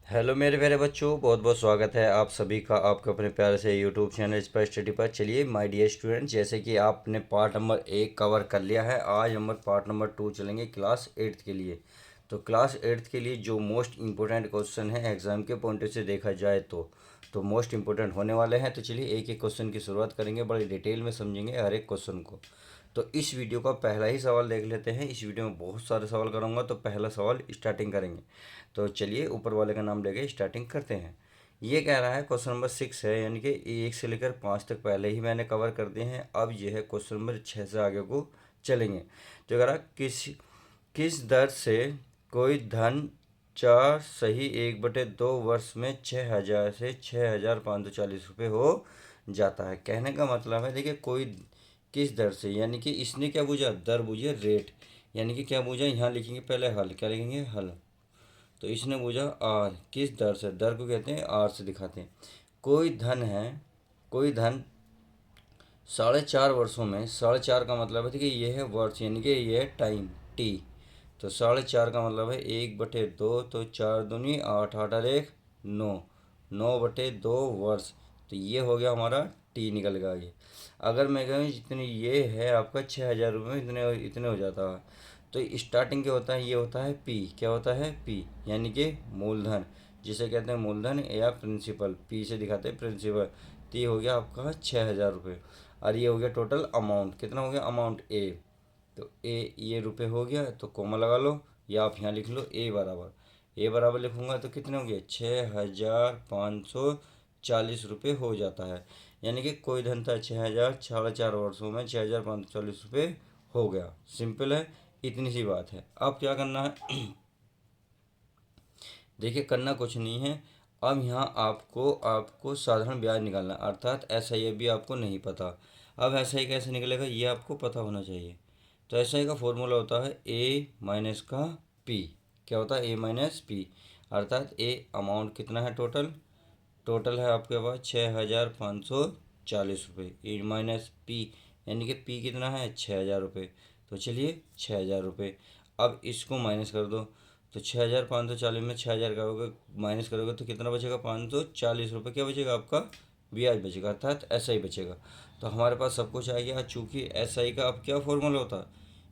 Hello मेरे प्यारे बच्चों, बहुत बहुत स्वागत है आप सभी का आपके अपने प्यारे से यूट्यूब चैनल स्पाई स्टडी पर। चलिए माय डियर स्टूडेंट, जैसे कि आपने पार्ट नंबर 1 कवर कर लिया है, आज हम पार्ट नंबर 2 चलेंगे क्लास 8th के लिए। तो क्लास 8th के लिए जो मोस्ट इम्पोर्टेंट क्वेश्चन है एग्जाम के पॉइंट से देखा जाए तो मोस्ट इम्पोर्टेंट होने वाले हैं। तो चलिए एक एक क्वेश्चन की शुरुआत करेंगे, बड़े डिटेल में समझेंगे हर एक क्वेश्चन को। तो इस वीडियो का पहला ही सवाल देख लेते हैं। इस वीडियो में बहुत सारे सवाल करूँगा, तो पहला सवाल स्टार्टिंग करेंगे। तो चलिए ऊपर वाले का नाम लेके स्टार्टिंग करते हैं। ये कह रहा है क्वेश्चन नंबर 6 है, यानी कि 1 से लेकर 5 तक पहले ही मैंने कवर कर दिए हैं। अब ये है क्वेश्चन नंबर 6 से आगे को चलेंगे। तो कह रहा किस किस दर से कोई धन 4 सही 1/2 वर्ष में 6,000 से 6,540 रुपये हो जाता है। कहने का मतलब है, देखिए कोई किस दर से, यानी कि इसने क्या पूछा, दर पूछी, रेट। यानी कि क्या पूछा, यहाँ लिखेंगे पहले हल, क्या लिखेंगे, हल। तो इसने पूछा आर किस दर से, दर को कहते हैं आर से दिखाते हैं। कोई धन है, कोई धन 4.5 वर्षों में, 4.5 का मतलब है कि ये है वर्ष, यानी कि ये है टाइम टी। तो 4.5 का मतलब है 1/2, तो 4 दूनी 8, 8 और 1 9, 9/2 वर्ष। तो ये हो गया हमारा टी, निकल गया ये। अगर मैं कहूँ जितनी ये है आपका 6,000 रुपये में इतने इतने हो जाता है। तो स्टार्टिंग क्या होता है, ये होता है पी, क्या होता है पी, यानी कि मूलधन, जिसे कहते हैं मूलधन या प्रिंसिपल, पी से दिखाते हैं प्रिंसिपल। तो ये हो गया आपका 6,000 रुपये। और ये हो गया टोटल अमाउंट, कितना हो गया अमाउंट ए। तो ए ये रुपये हो गया, तो कोमा लगा लो, या आप यहाँ लिख लो ए बराबर लिखूंगा तो कितने हो गए, 6,540 रुपये हो जाता है। यानी कि कोई धन था 6,000, 4.5 वर्षों में 6,540 रुपये हो गया। सिंपल है, इतनी सी बात है। अब क्या करना है देखिए करना कुछ नहीं है। अब यहाँ आपको आपको साधारण ब्याज निकालना है, अर्थात एस आई भी आपको नहीं पता। अब एस आई कैसे निकलेगा ये आपको पता होना चाहिए। तो एस आई का फॉर्मूला होता है ए माइनस का पी। क्या होता है, ए माइनस पी, अर्थात ए अमाउंट कितना है, टोटल टोटल है आपके पास 6,540 रुपये, ए माइनस पी, यानी कि पी कितना है 6,000 रुपये। तो चलिए 6,000 रुपये। अब इसको माइनस कर दो, तो 6,540 में 6,000 करोगे माइनस करोगे तो कितना बचेगा, 540 रुपये। क्या बचेगा आपका, ब्याज बचेगा, अर्थात एस आई बचेगा। तो हमारे पास सब कुछ आ गया। चूँकि एस आई का अब क्या फॉर्मूला होता है,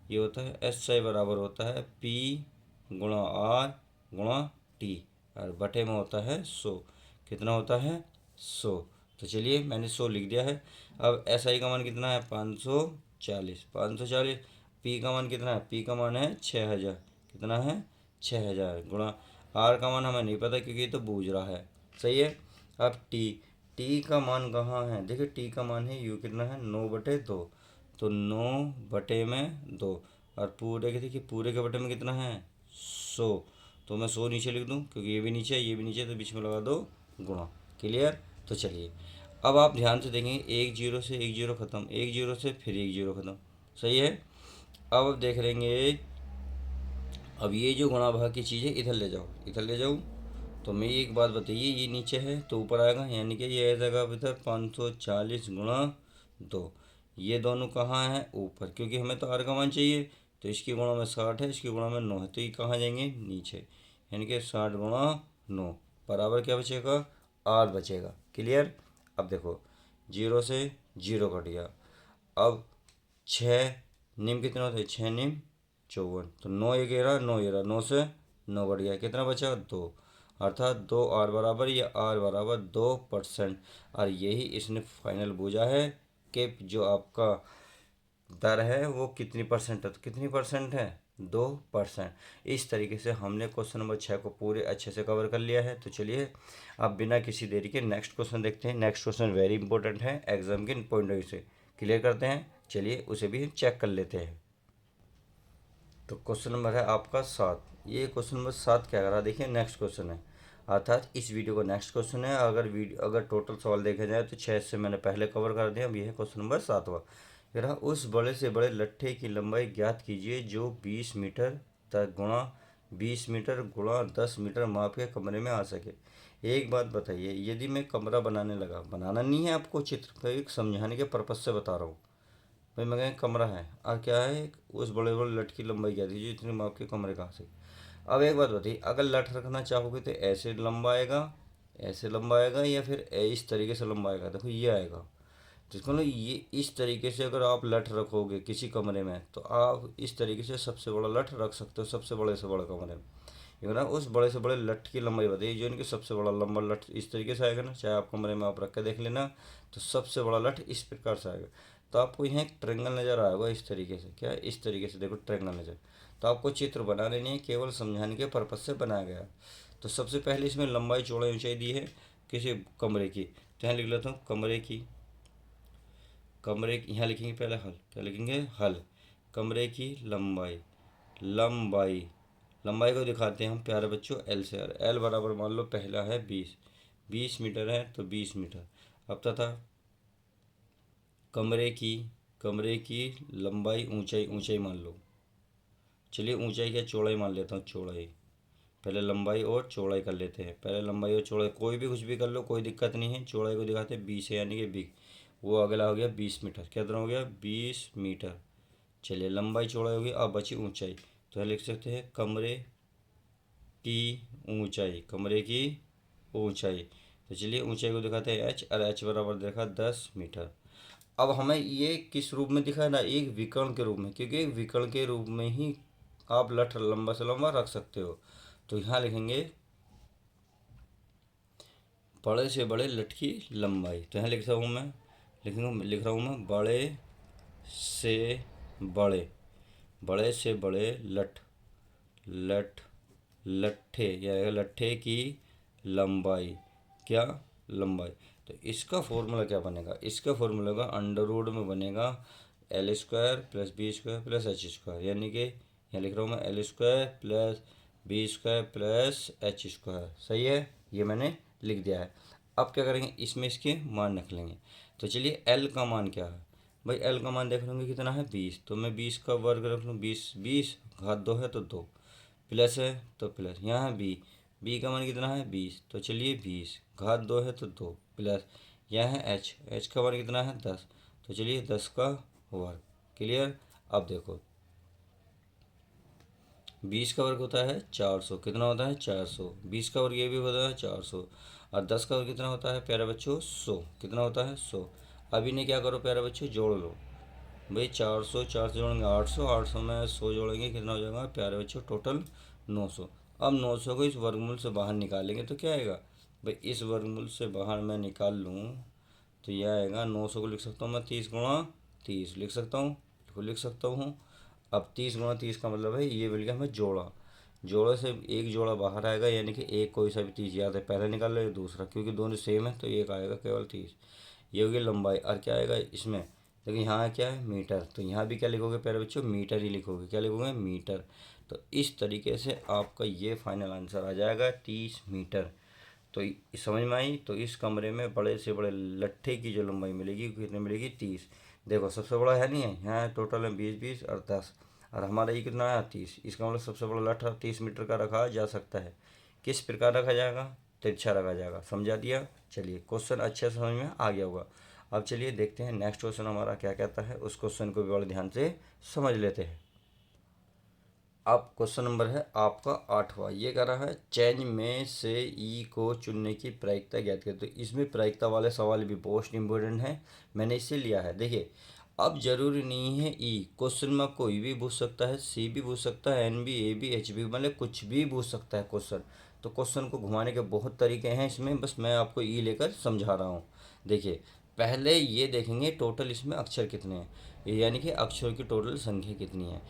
ये होता है एस आई बराबर होता है पी गुणा आर गुणा टी, और बटे में होता है 100। कितना होता है 100। तो चलिए मैंने 100 लिख दिया है। अब एस आई का मान कितना है 540, पी का मान कितना है, पी का मान है 6,000, कितना है 6,000 गुणा आर का मान हमें नहीं पता क्योंकि ये तो बूझ रहा है। सही है। अब टी, टी का मान कहाँ है, देखिए टी का मान है यू, कितना है 9/2। तो 9/2, और पूरे के देखिए पूरे के बटे में कितना है 100। तो मैं 100 नीचे लिख दूँ क्योंकि ये भी नीचे है ये भी नीचे है, तो बीच में लगा दो गुणा। क्लियर। तो चलिए अब आप ध्यान से देखेंगे, एक जीरो से एक जीरो खत्म, एक जीरो से फिर एक जीरो खत्म। सही है। अब देख लेंगे, अब ये जो गुणा भाग की चीज़ है इधर ले जाओ, इधर ले जाऊँ। तो मैं एक बात बताइए, ये नीचे है तो ऊपर आएगा, यानी कि ये आ जाएगा इधर 540 गुणा 2। ये दोनों कहाँ हैं, ऊपर, क्योंकि हमें तो आर का मान चाहिए। तो इसकी गुणा में 60 है, इसकी गुणा में 9 है, तो ये कहाँ जाएंगे नीचे, यानी कि 60 गुणा 9 बराबर क्या बचेगा, आर बचेगा। क्लियर। अब देखो जीरो से जीरो कट गया। अब 6 निम कितना होता है, 6 निम 54, तो 9 11 9 11, 9 से 9 कट गया, कितना बचा 2, अर्थात 2 आर बराबर, या आर बराबर 2%। और यही इसने फाइनल बूझा है कि जो आपका दर है वो कितनी परसेंट है, तो कितनी परसेंट है 2%। इस तरीके से हमने क्वेश्चन नंबर 6 को पूरे अच्छे से कवर कर लिया है। तो चलिए अब बिना किसी देरी के नेक्स्ट क्वेश्चन देखते हैं। नेक्स्ट क्वेश्चन वेरी इंपॉर्टेंट है एग्जाम के पॉइंट ऑफ व्यू से, क्लियर करते हैं। चलिए उसे भी चेक कर लेते हैं। तो क्वेश्चन नंबर है आपका 7। ये क्वेश्चन नंबर 7 क्या कर रहा है, देखिए नेक्स्ट क्वेश्चन है, अर्थात इस वीडियो का नेक्स्ट क्वेश्चन है। अगर टोटल सवाल देखे जाए तो 6 से मैंने पहले कवर कर दिया, अब ये है क्वेश्चन नंबर 7वां। कह रहा उस बड़े से बड़े लट्ठे की लंबाई ज्ञात कीजिए जो 20 मीटर तक गुणा 20 मीटर गुणा 10 मीटर माप के कमरे में आ सके। एक बात बताइए, यदि मैं कमरा बनाने लगा, बनाना नहीं है आपको, चित्र पर एक समझाने के पर्पज से बता रहा हूँ भाई। मैं कहीं कमरा है और क्या है, उस बड़े बड़े लट की लंबाई क्या थी जो इतने माप के कमरे कहाँ से। अब एक बात बताइए, अगर लठ रखना चाहोगे तो ऐसे लंबा आएगा या फिर इस तरीके से लंबा आएगा। देखो ये आएगा, जिसको ना ये इस तरीके से अगर आप लठ रखोगे किसी कमरे में तो आप इस तरीके से सबसे बड़ा लठ रख सकते हो सबसे बड़े से बड़े कमरे में। ये ना उस बड़े से बड़े लठ की लंबाई बताइए जो इनकी सबसे बड़ा लंबा लठ इस तरीके से आएगा ना, चाहे आप कमरे में आप रख के देख लेना, तो सबसे बड़ा लठ इस प्रकार से आएगा। तो आपको यहाँ एक ट्रेंगल नज़र आएगा इस तरीके से, क्या इस तरीके से देखो ट्रेंगल नज़र। तो आपको चित्र बनाने नहीं है, केवल समझाने के पर्पज से बनाया गया। तो सबसे पहले इसमें लंबाई चौड़ाई ऊंचाई दी है किसी कमरे की, तो यहाँ लिख लेता हूँ कमरे की यहाँ लिखेंगे पहले हल, क्या लिखेंगे हल, कमरे की लंबाई, लंबाई लंबाई को दिखाते हैं हम प्यारे बच्चों एल से। एल बराबर मान लो पहला है 20 मीटर है तो 20 मीटर। अब तथा कमरे की लंबाई ऊंचाई मान लो, चलिए ऊंचाई क्या चौड़ाई मान लेता हूँ, चौड़ाई पहले लंबाई और चौड़ाई कर लेते हैं। पहले लंबाई और चौड़ाई कोई भी कुछ भी कर लो कोई दिक्कत नहीं है। चौड़ाई को दिखाते हैं 20 है यानी कि बिग, वो अगला हो गया 20 मीटर, कितना हो गया 20 मीटर। चलिए लंबाई चौड़ाई होगी, अब बची ऊंचाई, तो लिख सकते हैं कमरे की ऊंचाई। तो चलिए ऊंचाई को दिखाते हैं एच, और एच बराबर देखा 10 मीटर। अब हमें ये किस रूप में दिखा है ना, एक विकर्ण के रूप में, क्योंकि एक विकर्ण के रूप में ही आप लठ लंबा से लंबा रख सकते हो। तो यहाँ लिखेंगे बड़े से बड़े लठ की लंबाई, तो यहाँ लिख रहा हूँ मैं से बड़े बड़े से बड़े लठ लट्ठे या लट्ठे की लंबाई, क्या लंबाई। तो इसका फॉर्मूला क्या बनेगा, इसका फॉर्मूला होगा अंडर रूट में बनेगा l square plus b square plus h square, यानी कि यहाँ लिख रहा हूँ मैं l square plus b square plus h square. सही है, ये मैंने लिख दिया है। अब क्या करेंगे, इसमें इसके मान रख लेंगे। तो चलिए एल का मान क्या है भाई, एल का मान देख लूँगी कितना है 20, तो मैं 20 का वर्ग रख लूँ, 20 घात 2 है तो 2, प्लस है तो प्लस, यहाँ बी का मान कितना है 20, तो चलिए 20 घात 2 है तो 2, प्लस यहाँ है एच का मान कितना है 10, तो चलिए 10 का वर्ग। क्लियर। अब देखो 20 का वर्ग होता है 400, कितना होता है 400, 20 का वर्ग ये भी होता है 400, और 10 का वर्ग कितना होता है प्यारे बच्चों 100, कितना होता है 100। अब इन्हें क्या करो प्यारे बच्चों, जोड़ लो भाई, 400 जोड़ेंगे 800, 800 में 100 जोड़ेंगे कितना हो जाएगा प्यारे बच्चों टोटल 900। अब 900 को इस वर्गमूल से बाहर निकालेंगे तो क्या आएगा भाई, इस वर्गमूल से बाहर मैं निकाल लूँ तो यह आएगा 900 को लिख सकता हूँ मैं 30 × 30 लिख सकता हूँ, लिख सकता हूँ। अब 30 × 30 का मतलब है ये मिल गया हमें जोड़े से एक जोड़ा बाहर आएगा, यानी कि एक कोई सा भी 30 याद है पहले निकाल लो दूसरा, क्योंकि दोनों सेम है तो एक आएगा केवल 30। ये होगी लंबाई, और क्या आएगा इसमें, लेकिन यहाँ क्या है मीटर, तो यहाँ भी क्या लिखोगे प्यारे बच्चों मीटर ही लिखोगे, क्या लिखोगे मीटर। तो इस तरीके से आपका ये फाइनल आंसर आ जाएगा 30 मीटर। तो समझ में आई। तो इस कमरे में बड़े से बड़े लट्ठे की जो लंबाई मिलेगी कितनी मिलेगी 30। देखो सबसे बड़ा है नहीं है, यहाँ टोटल है 20 और 10, और हमारा ये कितना है 30, इसका मतलब सबसे बड़ा लट्ठा 30 मीटर का रखा जा सकता है। किस प्रकार रखा जाएगा, तिरछा रखा जाएगा, समझा दिया। चलिए क्वेश्चन अच्छे से समझ में आ गया होगा। अब चलिए देखते हैं नेक्स्ट क्वेश्चन हमारा क्या कहता है, उस क्वेश्चन को भी बड़े ध्यान से समझ लेते हैं। अब क्वेश्चन नंबर है आपका 8वां, ये कह रहा है चेंज में से ई को चुनने की प्रायिकता ज्ञात करें। तो इसमें प्रायिकता वाले सवाल भी बहुत इंपॉर्टेंट है, मैंने इसे लिया है। देखिए अब जरूरी नहीं है ई, क्वेश्चन में कोई भी पूछ सकता है, सी भी पूछ सकता है, एन भी, ए भी, एच भी, मतलब कुछ भी पूछ सकता है क्वेश्चन। तो क्वेश्चन को घुमाने के बहुत तरीके हैं इसमें, बस मैं आपको ई लेकर समझा रहा हूँ। देखिए पहले ये देखेंगे टोटल इसमें अक्षर कितने हैं, यानी कि अक्षरों की टोटल संख्या कितनी है।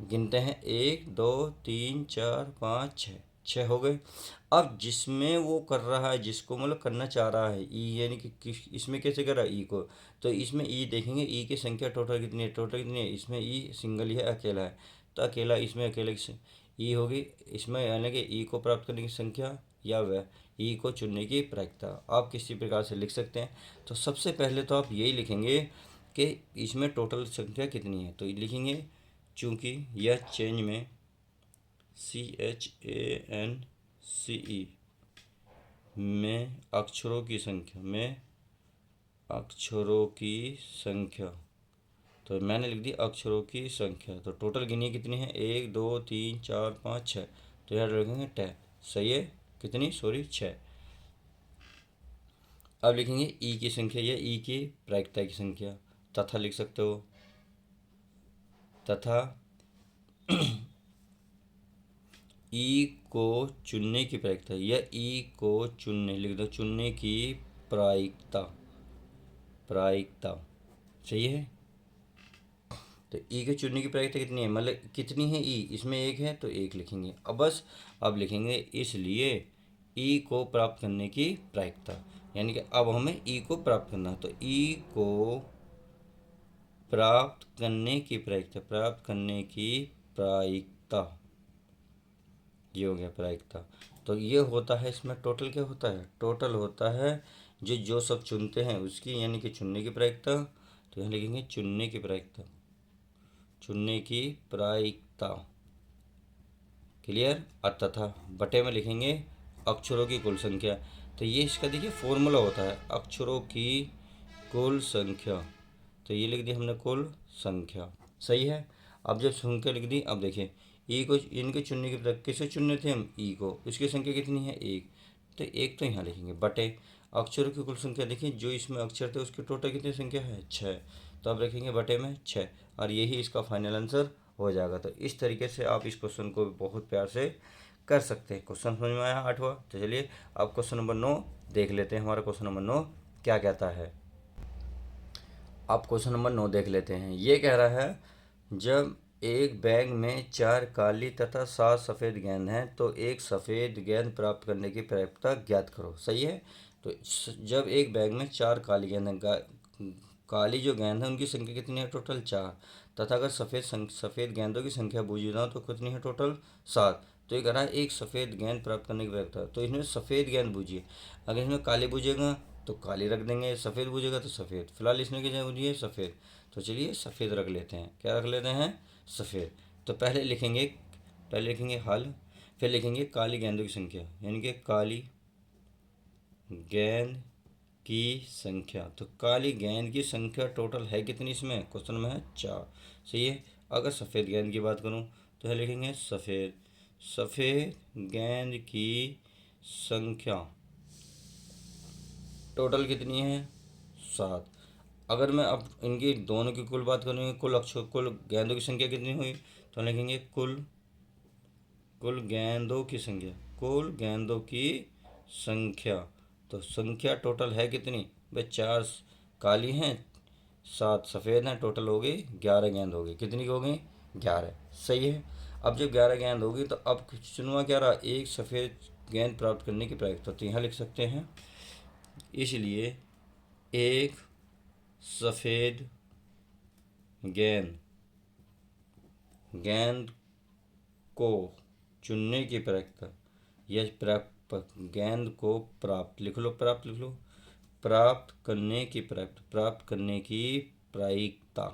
गिनते हैं 1 2 3 4 5 6, 6 हो गए। अब जिसमें वो कर रहा है, जिसको मतलब करना चाह रहा है ई, यानी कि इसमें कैसे कर रहा है ई को, तो इसमें ई देखेंगे ई की संख्या टोटल कितनी है, टोटल कितनी है, इसमें ई सिंगल ही है अकेला है, तो अकेला इसमें अकेले ई होगी इसमें, यानी कि ई को प्राप्त करने की संख्या या वह ई को चुनने की प्रायिकता आप किसी प्रकार से लिख सकते हैं। तो सबसे पहले तो आप यही लिखेंगे कि इसमें टोटल संख्या कितनी है, तो लिखेंगे चूँकि यह चेंज में CHANCE में अक्षरों की संख्या, तो मैंने लिख दी अक्षरों की संख्या। तो टोटल गिनिए कितनी है 1 2 3 4 5 6, तो यहाँ लिखेंगे टे। सही है, कितनी, सॉरी 6। अब लिखेंगे ई की संख्या या ई की प्रायिकता की संख्या, तथा लिख सकते हो, तथा ई को चुनने की प्रायिकता या ई को चुनने, लिख दो, चुनने की प्रायिकता, प्रायिकता। सही है। तो ई के चुनने की प्रायिकता कितनी है, मतलब कितनी है ई, इसमें एक है तो एक लिखेंगे। अब बस अब लिखेंगे इसलिए ई को प्राप्त करने की प्रायिकता, यानी कि अब हमें ई को प्राप्त करना है, तो ई को प्राप्त करने की प्रायिकता, प्राप्त करने की प्रायिकता, ये हो गया प्रायिकता। तो ये होता है, इसमें टोटल क्या होता है, टोटल होता है जो जो सब चुनते हैं उसकी, यानी कि चुनने की प्रायिकता। तो यहाँ लिखेंगे चुनने की प्रायिकता, चुनने की प्रायिकता। क्लियर। तथा बटे में लिखेंगे अक्षरों की कुल संख्या। तो ये इसका देखिए फॉर्मूला होता है, अक्षरों की कुल संख्या। तो ये लिख दी हमने कुल संख्या। सही है। अब जब संख्या लिख दी, अब देखिए ई को, इनके चुनने की प्रक्रिया, किसे चुनने थे हम, ई को, इसकी संख्या कितनी है, एक। तो एक तो यहाँ लिखेंगे बटे अक्षरों की कुल संख्या। देखिए जो इसमें अक्षर थे उसकी टोटल कितनी संख्या है, 6। तो अब रखेंगे बटे में 6, और यही इसका फाइनल आंसर हो जाएगा। तो इस तरीके से आप इस क्वेश्चन को बहुत प्यार से कर सकते हैं। क्वेश्चन समझ में आया 8वां। तो चलिए अब क्वेश्चन नंबर 9 देख लेते हैं, हमारा क्वेश्चन नंबर 9 क्या कहता है। आप क्वेश्चन नंबर 9 देख लेते हैं। ये कह रहा है जब एक बैग में 4 काली तथा 7 सफ़ेद गेंद हैं तो एक सफ़ेद गेंद प्राप्त करने की प्रायिकता ज्ञात करो। सही है। तो जब एक बैग में 4 काली गेंद हैं, काली जो गेंद है उनकी संख्या कितनी है, टोटल 4, तथा अगर सफ़ेद गेंदों की संख्या बूझी ना तो कितनी है, टोटल 7। तो ये कह रहा है एक सफ़ेद गेंद प्राप्त करने की प्रायिकता। तो इसमें सफ़ेद गेंद बूझी है, अगर इसमें काली बूझेगा तो काली रख देंगे, सफ़ेद बूझेगा तो सफ़ेद। फिलहाल इसमें क्या बूझी है, सफ़ेद। तो चलिए सफ़ेद रख लेते हैं। क्या रख लेते हैं, सफ़ेद। तो पहले लिखेंगे हल, फिर लिखेंगे काली गेंदों की संख्या, यानी कि काली गेंद की संख्या। तो काली गेंद की संख्या टोटल है कितनी, इसमें क्वेश्चन में है 4। सही है। अगर सफ़ेद गेंद की बात करूं तो है लिखेंगे सफ़ेद गेंद की संख्या टोटल कितनी है, 7। अगर मैं अब इनकी दोनों की कुल बात करूँगी, कुल गेंदों की संख्या कितनी हुई, तो लिखेंगे कुल गेंदों की संख्या, कुल गेंदों की संख्या। तो संख्या टोटल है कितनी भाई, 4 काली हैं, 7 सफ़ेद हैं, टोटल हो गई 11 गेंद हो गई। कितनी हो गई, 11। सही है। अब जब 11 गेंद होगी तो अब चुनवा क्या रहा, एक सफ़ेद गेंद प्राप्त करने की प्रायिकता। तो यहाँ लिख सकते हैं इसलिए एक सफ़ेद गेंद को चुनने की प्रायिकता, यह गेंद को प्राप्त लिख लो, प्राप्त करने की प्रायिकता।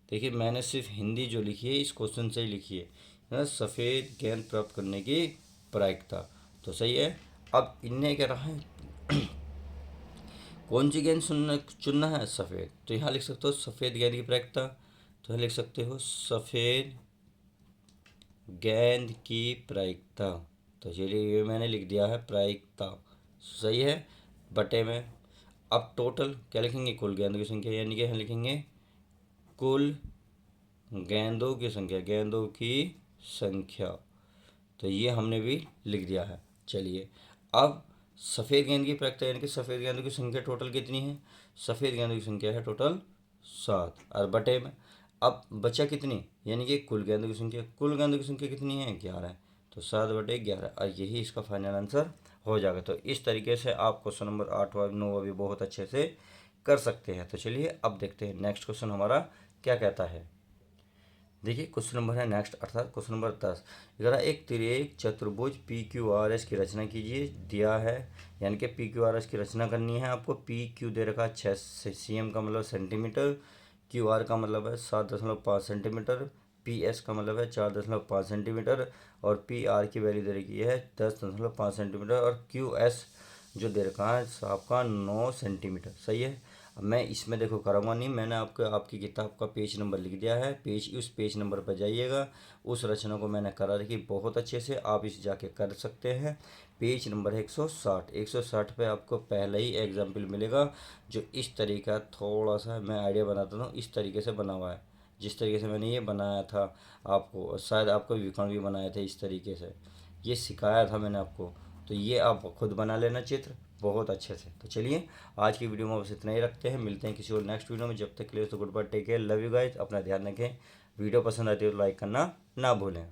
देखिए मैंने सिर्फ हिंदी जो लिखी है इस क्वेश्चन से ही लिखी है, सफ़ेद गेंद प्राप्त करने की प्रायिकता। तो सही है। अब इनने क्या रहा है कौन सी गेंद चुनना है, सफ़ेद। तो यहाँ लिख सकते हो सफ़ेद गेंद की प्रायिकता। तो लिख सकते हो सफ़ेद गेंद की प्रायिकता। तो चलिए ये मैंने लिख दिया है प्रायिकता। सही है। बटे में अब टोटल क्या लिखेंगे, कुल गेंदों की संख्या, यानी कि यहाँ लिखेंगे कुल गेंदों की संख्या। तो ये हमने भी लिख दिया है। चलिए अब सफ़ेद गेंद की प्रायिकता, यानी कि सफ़ेद गेंदों की संख्या टोटल कितनी है, सफ़ेद गेंदों की संख्या है टोटल 7, और बटे में अब बचा कितनी, यानी कि कुल गेंदों की संख्या कितनी है, 11। तो 7/11, और यही इसका फाइनल आंसर हो जाएगा। तो इस तरीके से आप क्वेश्चन नंबर 8 व 9 भी बहुत अच्छे से कर सकते हैं। तो चलिए अब देखते हैं नेक्स्ट क्वेश्चन हमारा क्या कहता है। देखिए क्वेश्चन नंबर है नेक्स्ट, अर्थात क्वेश्चन नंबर 10। जरा एक तिर्यक चतुर्भुज पी क्यू आर एस की रचना कीजिए, दिया है, यानी कि पी क्यू आर एस की रचना करनी है आपको। पी क्यू दे रखा है 6 cm का मतलब सेंटीमीटर, क्यू आर का मतलब है 7.5 सेंटीमीटर, पी एस का मतलब है 4.5 सेंटीमीटर, और पी आर की वैल्यू दे रखी है 10.5 सेंटीमीटर, और क्यू एस जो दे रखा है आपका 9 सेंटीमीटर। सही है। अब मैं इसमें देखो करूँगा नहीं, मैंने आपको आपकी किताब का पेज नंबर लिख दिया है, उस पेज नंबर पर जाइएगा। उस रचना को मैंने करा रखी बहुत अच्छे से, आप इसे जाके कर सकते हैं। पेज नंबर है 160। 160 पे आपको पहला ही एग्जाम्पल मिलेगा, जो इस तरीका थोड़ा सा मैं आइडिया बनाता हूँ, इस तरीके से बना हुआ है। जिस तरीके से मैंने ये बनाया था आपको, शायद आपको विवरण भी बनाए थे इस तरीके से, ये सिखाया था मैंने आपको। तो ये आप खुद बना लेना चित्र बहुत अच्छे से। तो चलिए आज की वीडियो में बस इतना ही रखते हैं, मिलते हैं किसी और नेक्स्ट वीडियो में। जब तक के लिए तो goodbye, take care, love you guys, अपना ध्यान रखें। वीडियो पसंद आती है तो लाइक करना ना भूलें।